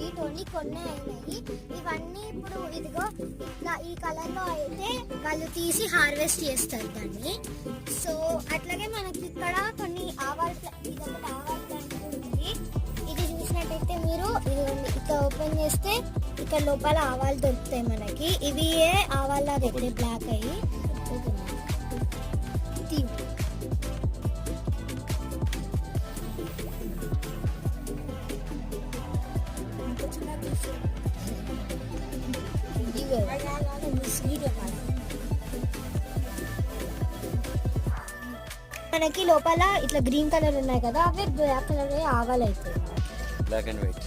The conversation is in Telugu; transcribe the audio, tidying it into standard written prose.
స్వీట్ ఓన్లీ కొన్ని అయినాయి. ఇవన్నీ ఇప్పుడు ఇదిగో ఇట్లా ఈ కలర్ లో అయితే వాళ్ళు తీసి హార్వెస్ట్ చేస్తారు దాన్ని. సో అట్లాగే మనకి ఇక్కడ కొన్ని ఆవాల ప్లాంట్ ఉంది. ఇది చూసినట్టయితే మీరు ఇది ఇట్లా ఓపెన్ చేస్తే ఇక్కడ లోపల ఆవాలు దొరుకుతాయి మనకి. ఇవి ఆవాల దగ్గర బ్లాక్ అయ్యి మనకి లోపల ఇట్లా గ్రీన్ కలర్ ఉన్నాయి కదా, అవి బ్లాక్ కలర్ ఆవాలు అవుతాయి. Black and white.